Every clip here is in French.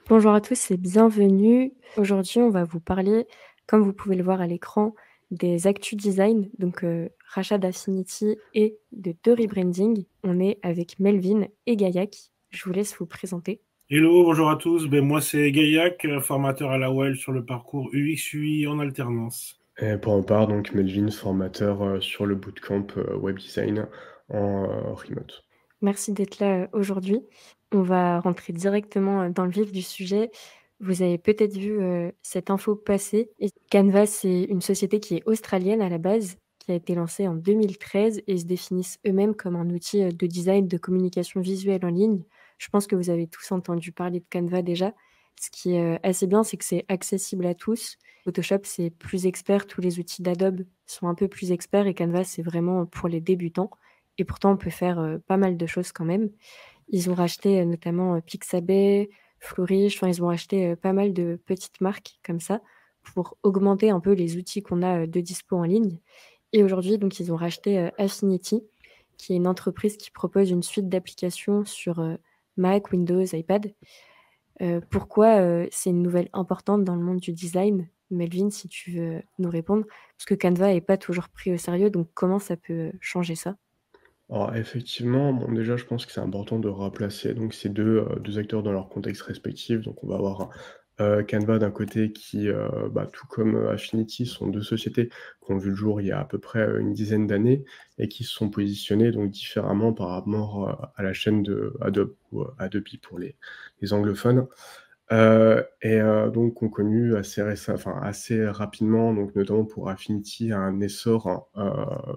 Bonjour à tous et bienvenue. Aujourd'hui, on va vous parler, comme vous pouvez le voir à l'écran, des actus design, donc rachat d'Affinity et de deux rebranding. On est avec Melvin et Gaillac. Je vous laisse vous présenter. Hello, bonjour à tous. Moi c'est Gaillac, formateur à la WEL sur le parcours UX/UI en alternance. Et pour ma part, donc Melvin, formateur sur le bootcamp web design en remote. Merci d'être là aujourd'hui. On va rentrer directement dans le vif du sujet. Vous avez peut-être vu cette info passer. Et Canva, c'est une société qui est australienne à la base, qui a été lancée en 2013 et se définissent eux-mêmes comme un outil de design, de communication visuelle en ligne. Je pense que vous avez tous entendu parler de Canva déjà. Ce qui est assez bien, c'est que c'est accessible à tous. Photoshop, c'est plus expert. Tous les outils d'Adobe sont un peu plus experts et Canva, c'est vraiment pour les débutants. Et pourtant, on peut faire pas mal de choses quand même. Ils ont racheté notamment Pixabay, Flourish, enfin, ils ont racheté pas mal de petites marques comme ça pour augmenter un peu les outils qu'on a de dispo en ligne. Et aujourd'hui, donc, ils ont racheté Affinity, qui est une entreprise qui propose une suite d'applications sur Mac, Windows, iPad. Pourquoi c'est une nouvelle importante dans le monde du design? Melvin, si tu veux nous répondre, parce que Canva n'est pas toujours pris au sérieux, donc comment ça peut changer ça? Alors effectivement, bon déjà je pense que c'est important de replacer donc ces deux acteurs dans leur contexte respectif. Donc on va avoir, Canva d'un côté qui, tout comme, Affinity sont 2 sociétés qui ont vu le jour il y a à peu près, une dizaine d'années et qui se sont positionnées donc différemment par rapport, à la chaîne de Adobe ou, Adobe pour les anglophones. Donc ont connu assez rapidement, donc notamment pour Affinity, un essor,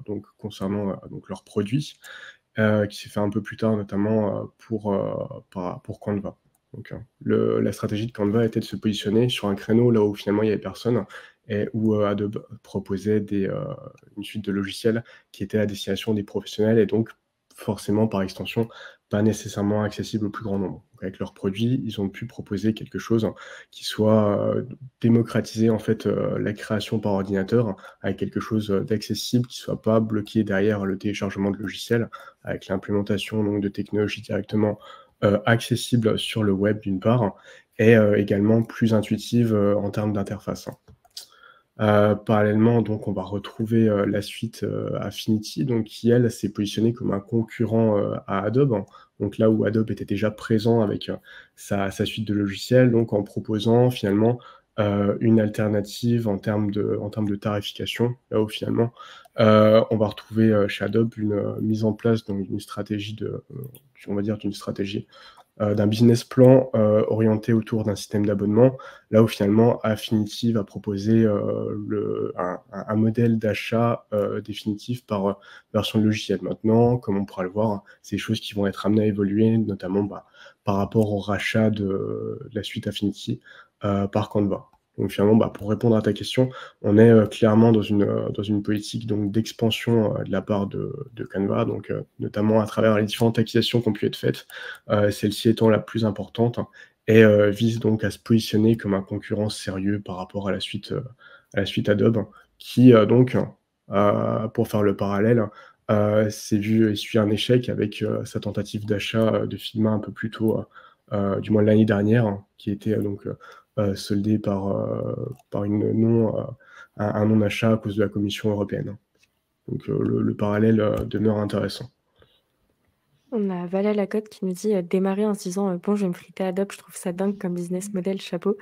donc concernant, donc leurs produits, qui s'est fait un peu plus tard, notamment, pour Canva. Donc, la stratégie de Canva était de se positionner sur un créneau là où finalement il y avait personne et où, Adobe proposait une suite de logiciels qui étaient à destination des professionnels et donc forcément, par extension, pas nécessairement accessible au plus grand nombre. Donc avec leurs produits, ils ont pu proposer quelque chose qui soit, démocratiser en fait, la création par ordinateur avec quelque chose, d'accessible, qui soit pas bloqué derrière le téléchargement de logiciels, avec l'implémentation donc de technologies directement, accessibles sur le web d'une part et également plus intuitives, en termes d'interface. Parallèlement, donc on va retrouver, la suite, Affinity, donc qui elle s'est positionnée comme un concurrent, à Adobe. Donc là où Adobe était déjà présent avec, sa suite de logiciels, donc en proposant finalement, une alternative en termes de tarification. Là où finalement, on va retrouver, chez Adobe une, mise en place donc d'une stratégie on va dire d'une stratégie d'un business plan orienté autour d'un système d'abonnement, là où finalement Affinity va proposer un modèle d'achat définitif par version de logiciel. Maintenant, comme on pourra le voir, c'est des choses qui vont être amenées à évoluer, notamment par rapport au rachat de la suite Affinity par Canva. Donc finalement, pour répondre à ta question, on est clairement dans une politique donc d'expansion de la part de Canva, donc notamment à travers les différentes acquisitions qui ont pu être faites, celle-ci étant la plus importante et vise donc à se positionner comme un concurrent sérieux par rapport à la suite Adobe qui, pour faire le parallèle, s'est vu essuyer un échec avec, sa tentative d'achat, de Figma un peu plus tôt, du moins l'année dernière, qui était soldée par un non-achat à cause de la Commission européenne. Donc le parallèle, demeure intéressant. On a Vala Lacotte qui nous dit démarrer en se disant bon, je vais me friter Adobe, je trouve ça dingue comme business model, chapeau.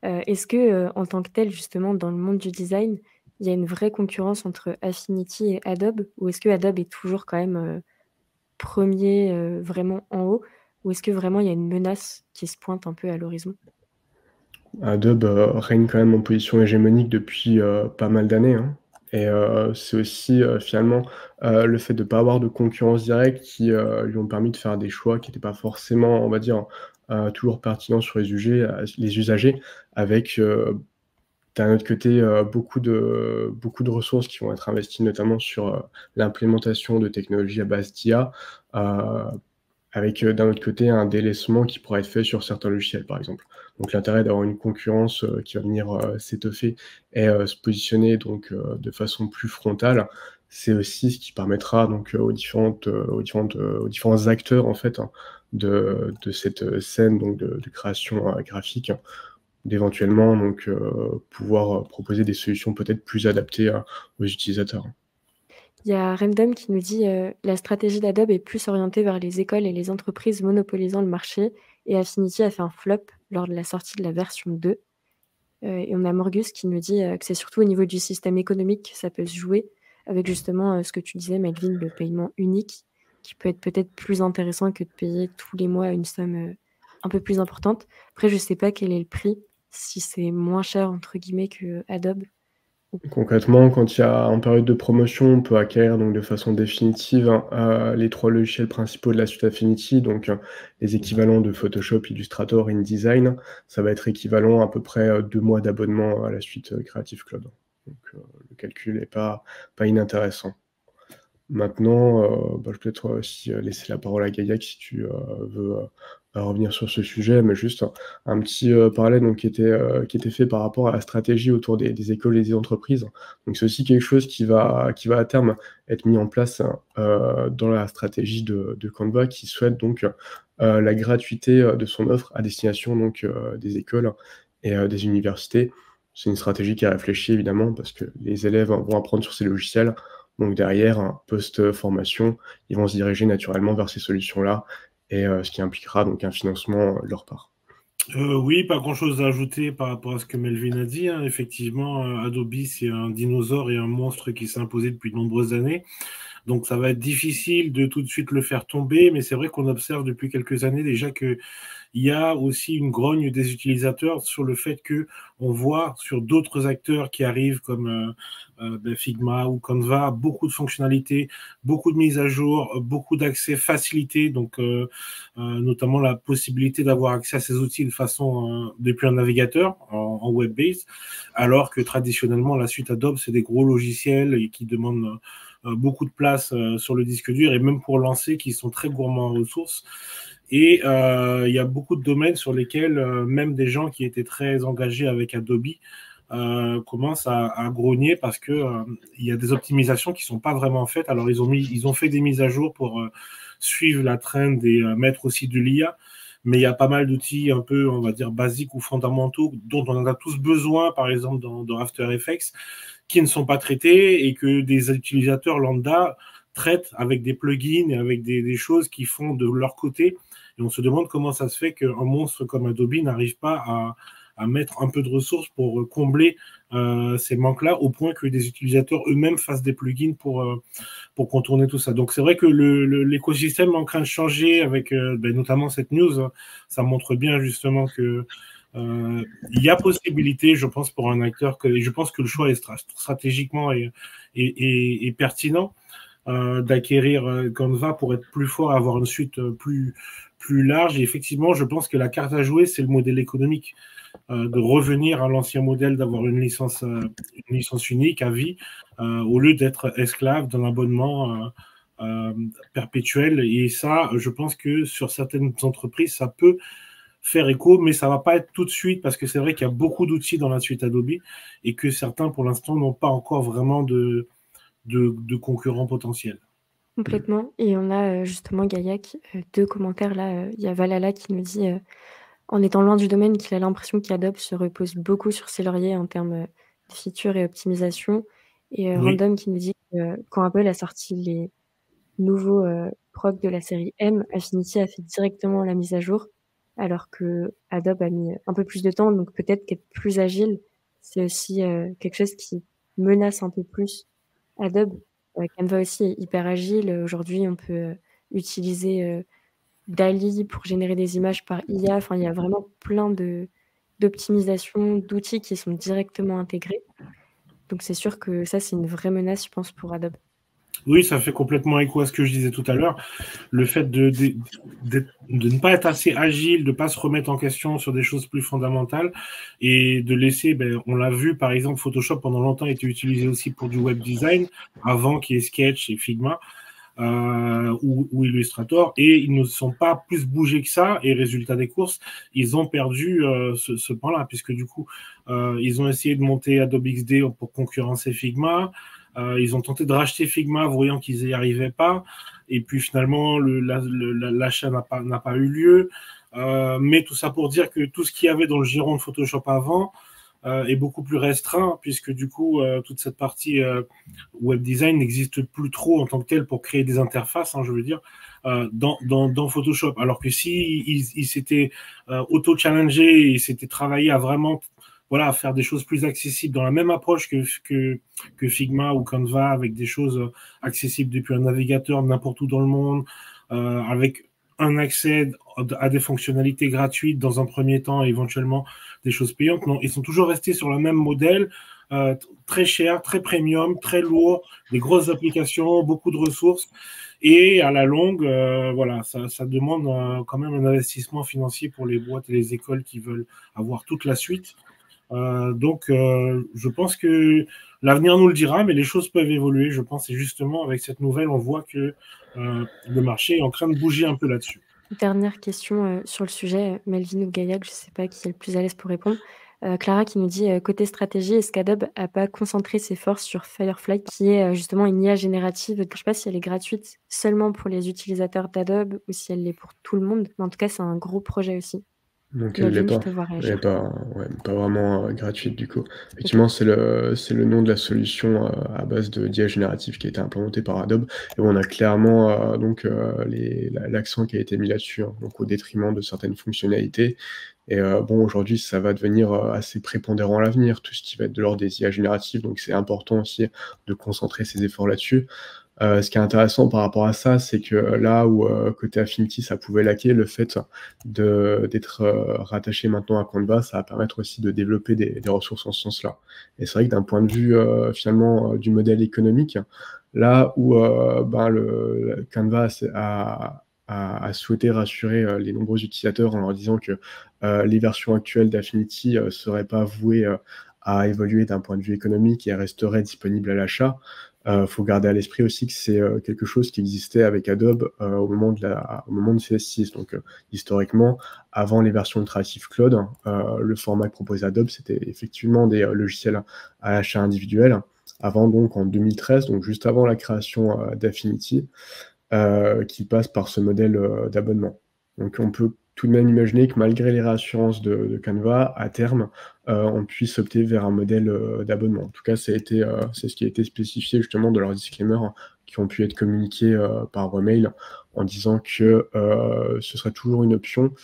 Est-ce que, en tant que tel, justement, dans le monde du design, il y a une vraie concurrence entre Affinity et Adobe? Ou est-ce que Adobe est toujours quand même premier, vraiment en haut? Ou est-ce que vraiment il y a une menace qui se pointe un peu à l'horizon? Adobe, règne quand même en position hégémonique depuis, pas mal d'années, hein, et c'est aussi, finalement, le fait de pas avoir de concurrence directe qui, lui ont permis de faire des choix qui étaient pas forcément, on va dire, toujours pertinents sur les usagers avec, d'un autre côté, beaucoup de ressources qui vont être investies notamment sur, l'implémentation de technologies à base d'IA, heu avec, d'un autre côté, un délaissement qui pourrait être fait sur certains logiciels, par exemple. Donc l'intérêt d'avoir une concurrence, qui va venir, s'étoffer et se positionner donc, de façon plus frontale, c'est aussi ce qui permettra donc aux différents acteurs en fait, hein, de cette scène donc de création graphique, hein, d'éventuellement donc pouvoir proposer des solutions peut-être plus adaptées aux utilisateurs. Il y a Random qui nous dit, «La stratégie d'Adobe est plus orientée vers les écoles et les entreprises monopolisant le marché et Affinity a fait un flop lors de la sortie de la version 2». Et on a Morgus qui nous dit, que c'est surtout au niveau du système économique que ça peut se jouer avec justement, ce que tu disais Melvin, le paiement unique qui peut être peut-être plus intéressant que de payer tous les mois une somme, un peu plus importante. Après je sais pas quel est le prix, si c'est «moins cher» entre guillemets que Adobe. Concrètement, quand il y a en période de promotion, on peut acquérir donc de façon définitive, hein, les 3 logiciels principaux de la suite Affinity, donc les équivalents de Photoshop, Illustrator, InDesign. Ça va être équivalent à peu près 2 mois d'abonnement à la suite Creative Cloud. Donc le calcul n'est pas inintéressant. Maintenant, je vais peut-être aussi laisser la parole à Gaillac si tu veux revenir sur ce sujet, mais juste un petit parallèle donc qui était fait par rapport à la stratégie autour des écoles et des entreprises. Donc c'est aussi quelque chose qui va à terme être mis en place dans la stratégie de Canva, qui souhaite donc la gratuité de son offre à destination donc des écoles et des universités. C'est une stratégie qui est réfléchie évidemment, parce que les élèves vont apprendre sur ces logiciels. Donc derrière, post-formation, ils vont se diriger naturellement vers ces solutions-là, et ce qui impliquera donc un financement de leur part. Oui, pas grand-chose à ajouter par rapport à ce que Melvin a dit, hein. Effectivement, Adobe, c'est un dinosaure et un monstre qui s'est imposé depuis de nombreuses années. Donc ça va être difficile de tout de suite le faire tomber, mais c'est vrai qu'on observe depuis quelques années déjà que il y a aussi une grogne des utilisateurs sur le fait que on voit sur d'autres acteurs qui arrivent comme Figma ou Canva beaucoup de fonctionnalités, beaucoup de mises à jour, beaucoup d'accès facilité, donc notamment la possibilité d'avoir accès à ces outils de façon depuis un navigateur en web-based, alors que traditionnellement la suite Adobe c'est des gros logiciels et qui demandent beaucoup de place sur le disque dur et même pour lancer qui sont très gourmands en ressources. Et il y a beaucoup de domaines sur lesquels même des gens qui étaient très engagés avec Adobe commencent à grogner parce que il y a des optimisations qui sont pas vraiment faites. Alors ils ont fait des mises à jour pour suivre la trend et mettre aussi de l'IA, mais il y a pas mal d'outils un peu, on va dire, basiques ou fondamentaux dont on en a tous besoin, par exemple dans After Effects, qui ne sont pas traités et que des utilisateurs lambda traitent avec des plugins et avec des choses qu'ils font de leur côté. Et on se demande comment ça se fait qu'un monstre comme Adobe n'arrive pas à mettre un peu de ressources pour combler ces manques-là, au point que des utilisateurs eux-mêmes fassent des plugins pour contourner tout ça. Donc c'est vrai que l'écosystème est en train de changer avec notamment cette news. Ça montre bien justement que il y a possibilité, je pense, pour un acteur, je pense que le choix est stratégiquement et pertinent d'acquérir Canva pour être plus fort, avoir une suite plus large. Et effectivement, je pense que la carte à jouer, c'est le modèle économique, de revenir à l'ancien modèle, d'avoir une licence unique à vie, au lieu d'être esclave d'un abonnement perpétuel. Et ça, je pense que sur certaines entreprises, ça peut faire écho, mais ça va pas être tout de suite parce que c'est vrai qu'il y a beaucoup d'outils dans la suite Adobe et que certains, pour l'instant, n'ont pas encore vraiment de concurrents potentiels. Complètement. Et on a justement Gaillac, 2 commentaires là. Il y a Valhalla qui nous dit, en étant loin du domaine, qu'il a l'impression qu'Adobe se repose beaucoup sur ses lauriers en termes de features et optimisation. Et Oui. Random qui nous dit que quand Apple a sorti les nouveaux procs de la série M, Affinity a fait directement la mise à jour, alors que Adobe a mis un peu plus de temps. Donc peut-être qu'être plus agile, c'est aussi quelque chose qui menace un peu plus Adobe. Canva aussi est hyper agile. Aujourd'hui, on peut utiliser DALL-E pour générer des images par IA. Enfin, il y a vraiment plein d'optimisations, d'outils qui sont directement intégrés. Donc c'est sûr que ça, c'est une vraie menace, je pense, pour Adobe. Oui, ça fait complètement écho à ce que je disais tout à l'heure. Le fait de ne pas être assez agile, de ne pas se remettre en question sur des choses plus fondamentales et de laisser, on l'a vu, par exemple, Photoshop pendant longtemps était utilisé aussi pour du web design, avant qu'il y ait Sketch et Figma. Ou Illustrator, et ils ne sont pas plus bougés que ça, et résultat des courses, ils ont perdu ce point-là, puisque du coup, ils ont essayé de monter Adobe XD pour concurrencer Figma. Ils ont tenté de racheter Figma, voyant qu'ils n'y arrivaient pas. Et puis finalement, l'achat n'a pas eu lieu. Mais tout ça pour dire que tout ce qu'il y avait dans le giron de Photoshop avant est beaucoup plus restreint, puisque du coup, toute cette partie web design n'existe plus trop en tant que telle pour créer des interfaces, hein, je veux dire, dans Photoshop. Alors que si ils s'étaient auto-challengés, ils s'étaient travaillé à vraiment à faire des choses plus accessibles dans la même approche que Figma ou Canva, avec des choses accessibles depuis un navigateur n'importe où dans le monde, avec un accès à des fonctionnalités gratuites dans un premier temps et éventuellement des choses payantes. Non, ils sont toujours restés sur le même modèle, très cher, très premium, très lourd, des grosses applications, beaucoup de ressources. Et à la longue, ça demande quand même un investissement financier pour les boîtes et les écoles qui veulent avoir toute la suite. Donc, je pense que l'avenir nous le dira, mais les choses peuvent évoluer, je pense. Et justement, avec cette nouvelle, on voit que le marché est en train de bouger un peu là-dessus. Dernière question sur le sujet, Melvin ou Gaillac, je ne sais pas qui est le plus à l'aise pour répondre. Clara qui nous dit côté stratégie, est-ce qu'Adobe n'a pas concentré ses forces sur Firefly, qui est justement une IA générative? Je ne sais pas si elle est gratuite seulement pour les utilisateurs d'Adobe ou si elle l'est pour tout le monde, mais en tout cas, c'est un gros projet aussi. Donc elle n'est pas vraiment gratuite du coup. Effectivement, c'est le nom de la solution à base d'IA générative qui a été implémentée par Adobe. Et on a clairement l'accent qui a été mis là-dessus, hein, donc au détriment de certaines fonctionnalités. Et aujourd'hui, ça va devenir assez prépondérant à l'avenir, tout ce qui va être de l'ordre des IA génératives. Donc c'est important aussi de concentrer ses efforts là-dessus. Ce qui est intéressant par rapport à ça, c'est que là où côté Affinity, ça pouvait laquer, le fait d'être rattaché maintenant à Canva, ça va permettre aussi de développer des ressources en ce sens-là. Et c'est vrai que d'un point de vue finalement du modèle économique, là où le Canva a souhaité rassurer les nombreux utilisateurs en leur disant que les versions actuelles d'Affinity ne seraient pas vouées à évoluer d'un point de vue économique et resteraient disponibles à l'achat. Faut garder à l'esprit aussi que c'est quelque chose qui existait avec Adobe au moment de CS6. Donc historiquement, avant les versions de Creative Cloud, le format que proposait Adobe, c'était effectivement des logiciels à achat individuel. Avant donc en 2013, donc juste avant la création d'Affinity, qui passe par ce modèle d'abonnement. Donc on peut tout de même imaginer que malgré les réassurances de Canva, à terme, on puisse opter vers un modèle d'abonnement. En tout cas, c'est ce qui a été spécifié justement de leurs disclaimers qui ont pu être communiqués par mail en disant que ce serait toujours une option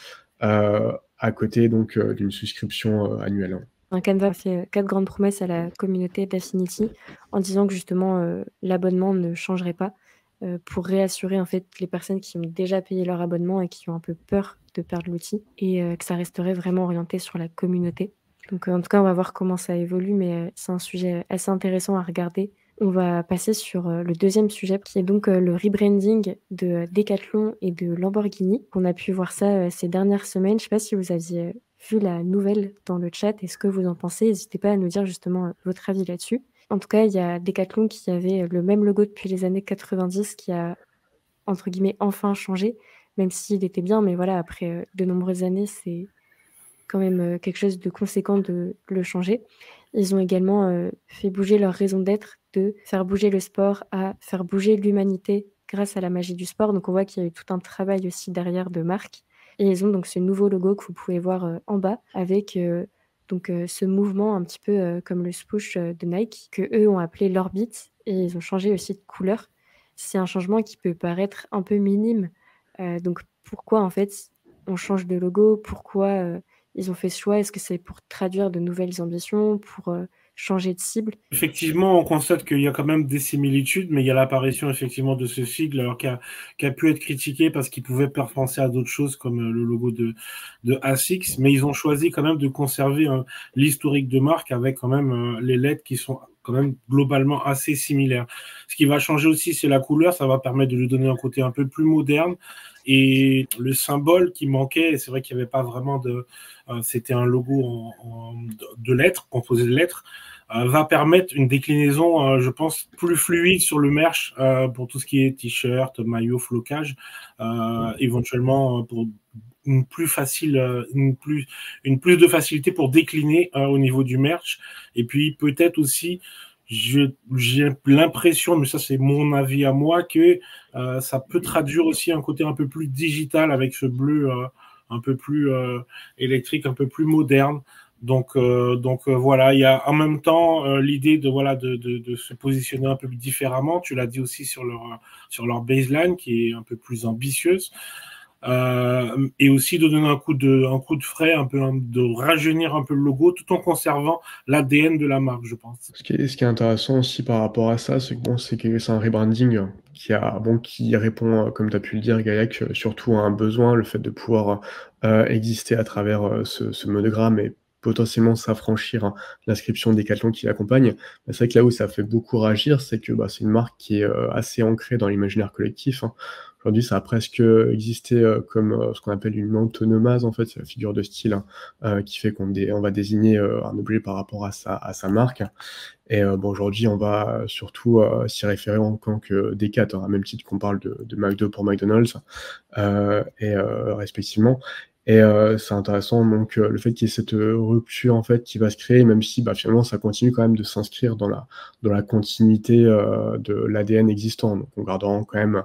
à côté donc d'une souscription annuelle. Canva a fait 4 grandes promesses à la communauté d'Affinity en disant que justement l'abonnement ne changerait pas pour réassurer en fait les personnes qui ont déjà payé leur abonnement et qui ont un peu peur de perdre l'outil et que ça resterait vraiment orienté sur la communauté. Donc en tout cas, on va voir comment ça évolue, mais c'est un sujet assez intéressant à regarder. On va passer sur le deuxième sujet qui est donc le rebranding de Decathlon et de Lamborghini. On a pu voir ça ces dernières semaines. Je ne sais pas si vous aviez vu la nouvelle dans le chat et ce que vous en pensez. N'hésitez pas à nous dire justement votre avis là-dessus. En tout cas, il y a Decathlon qui avait le même logo depuis les années 90 qui a, entre guillemets, enfin changé, même s'il était bien. Mais voilà, après de nombreuses années, c'est quand même quelque chose de conséquent de le changer. Ils ont également fait bouger leur raison d'être de faire bouger le sport à faire bouger l'humanité grâce à la magie du sport. Donc on voit qu'il y a eu tout un travail aussi derrière de marque. Et ils ont donc ce nouveau logo que vous pouvez voir en bas avec ce mouvement un petit peu comme le swoosh de Nike que eux ont appelé l'orbit et ils ont changé aussi de couleur. C'est un changement qui peut paraître un peu minime. Donc pourquoi en fait on change de logo? Pourquoi ils ont fait ce choix? Est-ce que c'est pour traduire de nouvelles ambitions, pour changer de cible? Effectivement, on constate qu'il y a quand même des similitudes, mais il y a l'apparition effectivement de ce sigle alors qui a pu être critiqué parce qu'il pouvait faire penser à d'autres choses comme le logo de ASICS, mais ils ont choisi quand même de conserver l'historique de marque avec quand même les lettres qui sont quand même globalement assez similaires. Ce qui va changer aussi, c'est la couleur, ça va permettre de lui donner un côté un peu plus moderne et le symbole qui manquait, c'est vrai qu'il n'y avait pas vraiment c'était un logo de lettres, composé de lettres, va permettre une déclinaison, je pense, plus fluide sur le merch pour tout ce qui est t-shirt, maillot, flocage, éventuellement pour une plus de facilité pour décliner au niveau du merch, et puis peut-être aussi j'ai l'impression, mais ça c'est mon avis à moi, que ça peut traduire aussi un côté un peu plus digital avec ce bleu un peu plus électrique, un peu plus moderne. Donc voilà, il y a en même temps l'idée de se positionner un peu différemment. Tu l'as dit aussi sur leur baseline qui est un peu plus ambitieuse. Et aussi de donner un coup de frais, de rajeunir un peu le logo tout en conservant l'ADN de la marque, je pense. Ce qui est intéressant aussi par rapport à ça, c'est que c'est un rebranding qui répond, comme tu as pu le dire, Gaïac, surtout à un besoin, le fait de pouvoir exister à travers ce monogramme et potentiellement s'affranchir l'inscription Décathlon qui l'accompagne. Mais c'est vrai que là où ça fait beaucoup réagir, c'est que c'est une marque qui est assez ancrée dans l'imaginaire collectif. Aujourd'hui, ça a presque existé comme ce qu'on appelle une antonomase, en fait, c'est la figure de style qui fait on va désigner un objet par rapport à sa marque. Et aujourd'hui, on va surtout s'y référer en tant que Decat, à même titre qu'on parle de McDo pour McDonald's, respectivement. Et c'est intéressant, donc le fait qu'il y ait cette rupture en fait qui va se créer, même si finalement ça continue quand même de s'inscrire dans la continuité de l'ADN existant. Donc on gardera quand même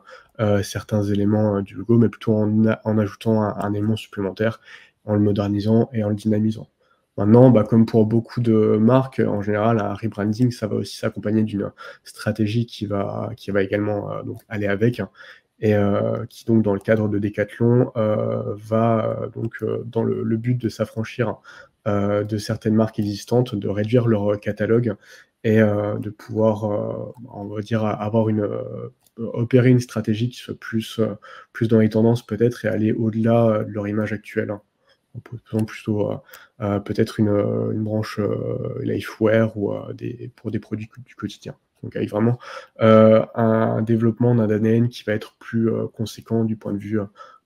certains éléments du logo, mais plutôt en ajoutant un élément supplémentaire, en le modernisant et en le dynamisant. Maintenant, comme pour beaucoup de marques, en général, un rebranding, ça va aussi s'accompagner d'une stratégie qui va également donc aller avec, et qui donc dans le cadre de Decathlon va donc dans le but de s'affranchir de certaines marques existantes, de réduire leur catalogue et de pouvoir, on va dire, opérer une stratégie qui soit plus dans les tendances peut-être et aller au-delà de leur image actuelle. En proposant plutôt peut-être une branche lifewear ou pour des produits du quotidien. Donc avec vraiment un développement d'un ADN qui va être plus conséquent du point de vue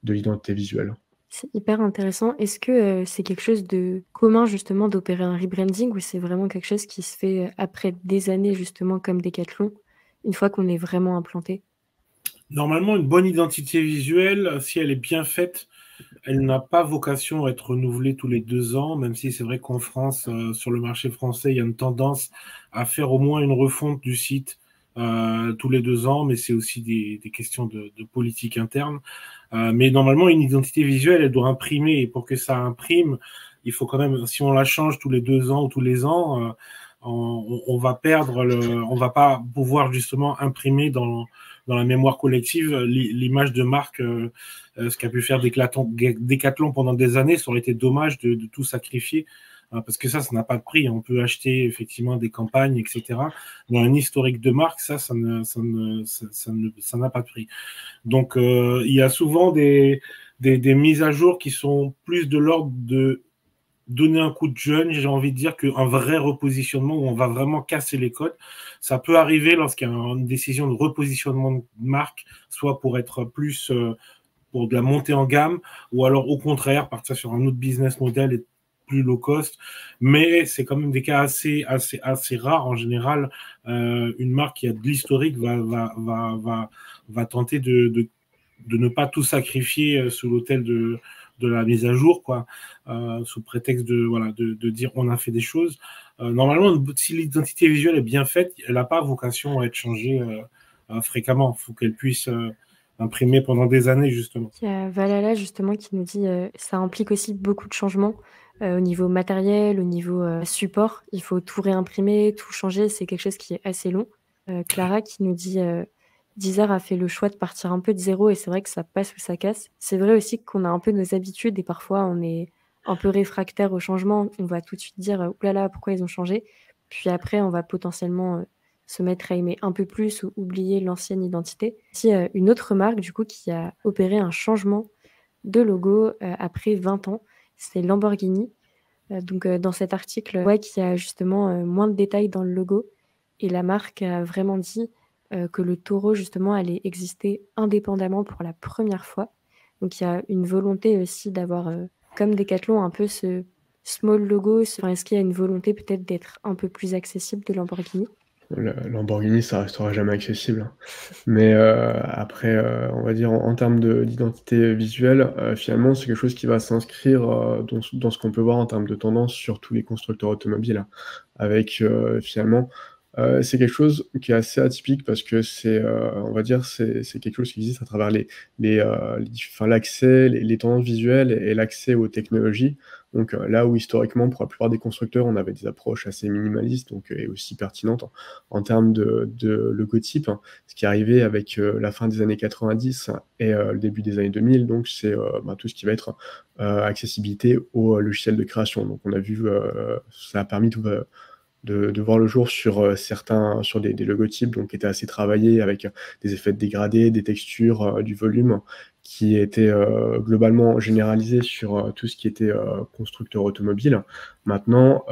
de l'identité visuelle. C'est hyper intéressant. Est-ce que c'est quelque chose de commun justement d'opérer un rebranding ou c'est vraiment quelque chose qui se fait après des années justement comme Decathlon, une fois qu'on est vraiment implanté? Normalement, une bonne identité visuelle, si elle est bien faite, elle n'a pas vocation à être renouvelée tous les 2 ans, même si c'est vrai qu'en France, sur le marché français, il y a une tendance à faire au moins une refonte du site tous les 2 ans, mais c'est aussi des questions de politique interne. Mais normalement, une identité visuelle, elle doit imprimer, et pour que ça imprime, il faut quand même, si on la change tous les 2 ans ou tous les ans, on va perdre on va pas pouvoir justement imprimer dans la mémoire collective l'image de marque. Ce qu'a pu faire Decathlon pendant des années, ça aurait été dommage de tout sacrifier, parce que ça n'a pas de prix. On peut acheter effectivement des campagnes, etc. Mais un historique de marque, ça n'a pas de prix. Donc, il y a souvent des mises à jour qui sont plus de l'ordre de donner un coup de jeune, j'ai envie de dire, qu'un vrai repositionnement où on va vraiment casser les codes. Ça peut arriver lorsqu'il y a une décision de repositionnement de marque, soit pour être plus pour de la montée en gamme, ou alors au contraire partir sur un autre business model et plus low cost. Mais c'est quand même des cas assez rares. En général, une marque qui a de l'historique va tenter de ne pas tout sacrifier sous l'autel de la mise à jour, quoi, sous prétexte de dire on a fait des choses. Normalement, si l'identité visuelle est bien faite, elle n'a pas vocation à être changée fréquemment. Il faut qu'elle puisse imprimer pendant des années, justement. Il y a Valhalla justement qui nous dit ça implique aussi beaucoup de changements au niveau matériel, au niveau support. Il faut tout réimprimer, tout changer. C'est quelque chose qui est assez long. Clara qui nous dit Deezer a fait le choix de partir un peu de zéro et c'est vrai que ça passe ou ça casse. C'est vrai aussi qu'on a un peu nos habitudes et parfois on est un peu réfractaire au changement. On va tout de suite dire ouh là là, pourquoi ils ont changé? Puis après, on va potentiellement se mettre à aimer un peu plus ou oublier l'ancienne identité. Si une autre marque du coup qui a opéré un changement de logo après 20 ans, c'est Lamborghini. Donc dans cet article, on voit qu'il y a justement moins de détails dans le logo et la marque a vraiment dit que le taureau justement allait exister indépendamment pour la première fois. Donc il y a une volonté aussi d'avoir, comme Decathlon, un peu ce small logo. Est-ce qu'il y a une volonté peut-être d'être un peu plus accessible de Lamborghini? Lamborghini, ça restera jamais accessible. Mais après, on va dire en termes d'identité visuelle, finalement, c'est quelque chose qui va s'inscrire dans ce qu'on peut voir en termes de tendance sur tous les constructeurs automobiles, avec finalement C'est quelque chose qui est assez atypique parce que c'est, on va dire, c'est quelque chose qui existe à travers l'accès, les tendances visuelles et l'accès aux technologies. Donc, là où historiquement, pour la plupart des constructeurs, on avait des approches assez minimalistes, donc et aussi pertinentes en termes de logotype, hein. Ce qui est arrivé avec, la fin des années 90 et le début des années 2000, donc c'est, tout ce qui va être, accessibilité aux logiciels de création. Donc on a vu, ça a permis de voir le jour sur, sur des logotypes donc qui étaient assez travaillés avec, des effets de dégradés, des textures, du volume qui étaient, globalement généralisés sur, tout ce qui était, constructeur automobile. Maintenant,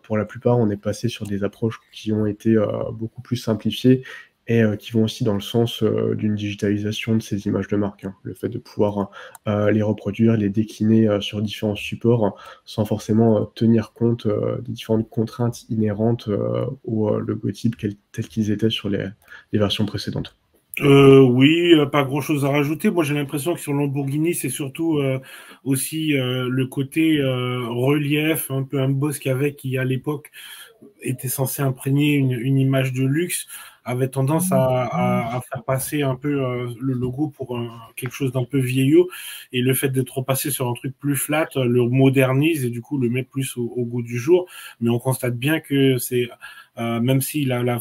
pour la plupart, on est passé sur des approches qui ont été, beaucoup plus simplifiées et qui vont aussi dans le sens, d'une digitalisation de ces images de marque, hein. Le fait de pouvoir, les reproduire, les décliner, sur différents supports, sans forcément, tenir compte, des différentes contraintes inhérentes, aux, logotypes tels qu'ils étaient sur les versions précédentes. Oui, pas grand-chose à rajouter. Moi, j'ai l'impression que sur Lamborghini, c'est surtout aussi le côté relief, un peu un boss qu'il y avait, qui à l'époque était censé imprégner une image de luxe, avait tendance à faire passer un peu le logo pour quelque chose d'un peu vieillot. Et le fait d'être repassé sur un truc plus flat le modernise et du coup le met plus au goût du jour. Mais on constate bien que c'est, même si la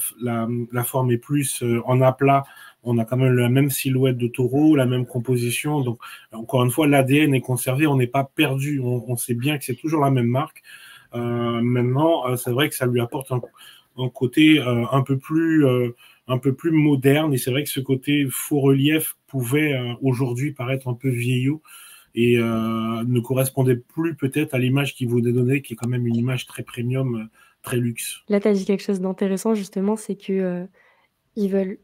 forme est plus en aplat, on a quand même la même silhouette de taureau, la même composition. Donc, encore une fois, l'ADN est conservé, on n'est pas perdu. On sait bien que c'est toujours la même marque. Maintenant, c'est vrai que ça lui apporte un côté un peu plus moderne. Et c'est vrai que ce côté faux relief pouvait aujourd'hui paraître un peu vieillot et ne correspondait plus peut-être à l'image qu'il voulait donner, qui est quand même une image très premium, très luxe. Là, tu as dit quelque chose d'intéressant justement, c'est que, ils veulent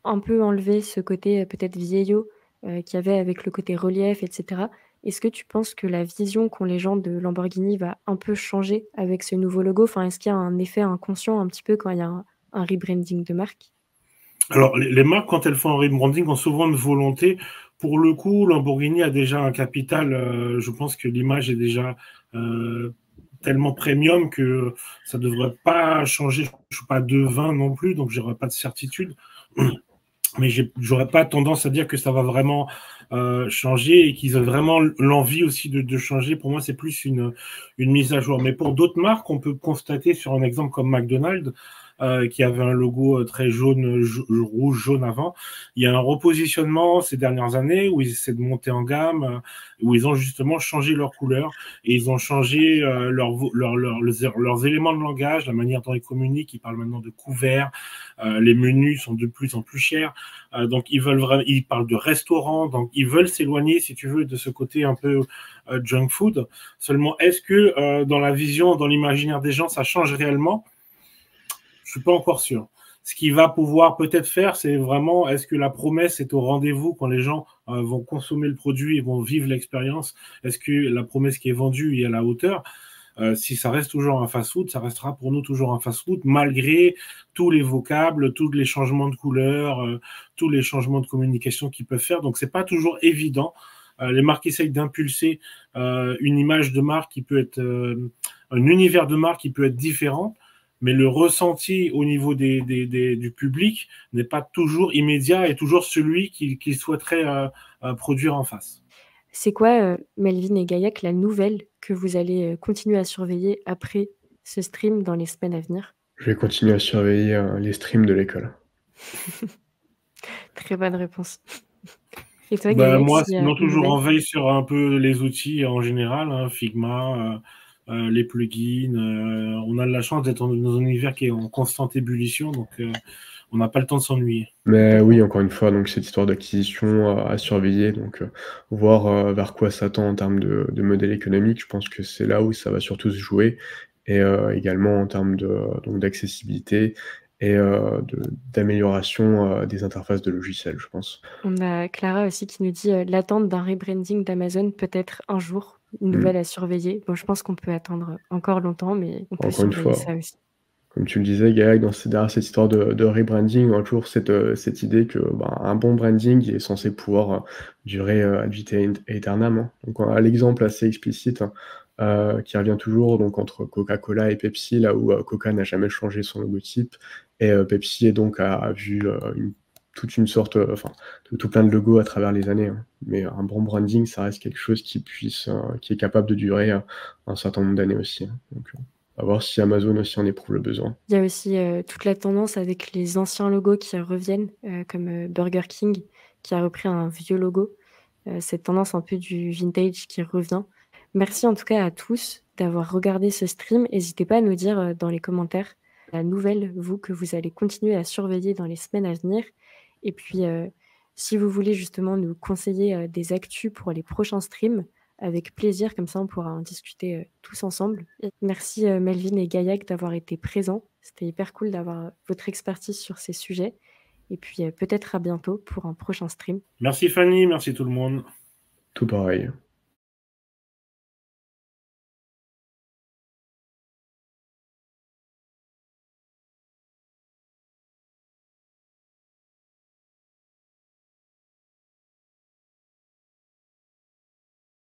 un peu enlever ce côté, peut-être vieillot, qu'il y avait avec le côté relief et cetera. Est-ce que tu penses que la vision qu'ont les gens de Lamborghini va un peu changer avec ce nouveau logo? Enfin, est-ce qu'il y a un effet inconscient un petit peu quand il y a un rebranding de marque? Alors, les marques, quand elles font un rebranding, ont souvent une volonté. Pour le coup, Lamborghini a déjà un capital. Je pense que l'image est déjà tellement premium que ça devrait pas changer. Je suis pas devin non plus, donc j'aurais pas de certitude. Mais j'aurais pas tendance à dire que ça va vraiment changer et qu'ils ont vraiment l'envie aussi de changer. Pour moi, c'est plus une mise à jour. Mais pour d'autres marques, on peut constater sur un exemple comme McDonald's, qui avait un logo très jaune, rouge, jaune avant. Il y a un repositionnement ces dernières années où ils essaient de monter en gamme, où ils ont justement changé leur couleur et ils ont changé leurs éléments de langage, la manière dont ils communiquent. Ils parlent maintenant de couverts, les menus sont de plus en plus chers. Donc ils parlent de restaurants, donc ils veulent s'éloigner, si tu veux, de ce côté un peu junk food. Seulement, est-ce que dans la vision, dans l'imaginaire des gens, ça change réellement? Je suis pas encore sûr. Ce qu'il va pouvoir peut-être faire, c'est vraiment, est-ce que la promesse est au rendez-vous quand les gens vont consommer le produit et vont vivre l'expérience? Est-ce que la promesse qui est vendue est à la hauteur? Si ça reste toujours un fast-food, ça restera pour nous toujours un fast-food, malgré tous les vocables, tous les changements de couleur, tous les changements de communication qu'ils peuvent faire. Donc, c'est pas toujours évident. Les marques essayent d'impulser une image de marque qui peut être, un univers de marque qui peut être différent, mais le ressenti au niveau du public n'est pas toujours immédiat et toujours celui qu'il souhaiterait produire en face. C'est quoi, Melvin et Gaillac, la nouvelle que vous allez, continuer à surveiller après ce stream dans les semaines à venir? Je vais continuer à surveiller, les streams de l'école. Très bonne réponse. Et toi, Bah, Gaillac, moi, s'il y a sinon, une toujours nouvelle? en veille sur un peu les outils en général, hein, Figma, les plugins. On a de la chance d'être dans un univers qui est en constante ébullition, donc on n'a pas le temps de s'ennuyer. Mais oui, D'accord. encore une fois, donc cette histoire d'acquisition, à surveiller, donc voir, vers quoi s'attend en termes de modèle économique. Je pense que c'est là où ça va surtout se jouer et également en termes donc d'accessibilité et d'amélioration, des interfaces de logiciels, je pense. On a Clara aussi qui nous dit, l'attente d'un rebranding d'Amazon peut-être un jour, une Mmh. nouvelle à surveiller. Bon, je pense qu'on peut attendre encore longtemps, mais on peut Encore une surveiller fois, ça aussi. comme tu le disais, Gaël, derrière cette histoire de rebranding, on a toujours cette idée que, un bon branding il est censé pouvoir, durer, ad vitam aeternam, hein. Donc on a l'exemple assez explicite, hein, qui revient toujours donc entre Coca-Cola et Pepsi, là où Coca n'a jamais changé son logotype, et Pepsi est donc a vu toute une sorte, enfin tout plein de logos à travers les années, hein. Mais un bon branding, ça reste quelque chose qui est capable de durer un certain nombre d'années aussi, hein. Donc à voir si Amazon aussi en éprouve le besoin. Il y a aussi toute la tendance avec les anciens logos qui reviennent, comme Burger King, qui a repris un vieux logo. Cette tendance un peu du vintage qui revient. Merci en tout cas à tous d'avoir regardé ce stream. N'hésitez pas à nous dire dans les commentaires la nouvelle, vous, que vous allez continuer à surveiller dans les semaines à venir. Et puis, si vous voulez justement nous conseiller des actus pour les prochains streams, avec plaisir, comme ça on pourra en discuter tous ensemble. Et merci Melvin et Gaillac d'avoir été présents. C'était hyper cool d'avoir votre expertise sur ces sujets. Et puis peut-être à bientôt pour un prochain stream. Merci Fanny, merci tout le monde. Tout pareil.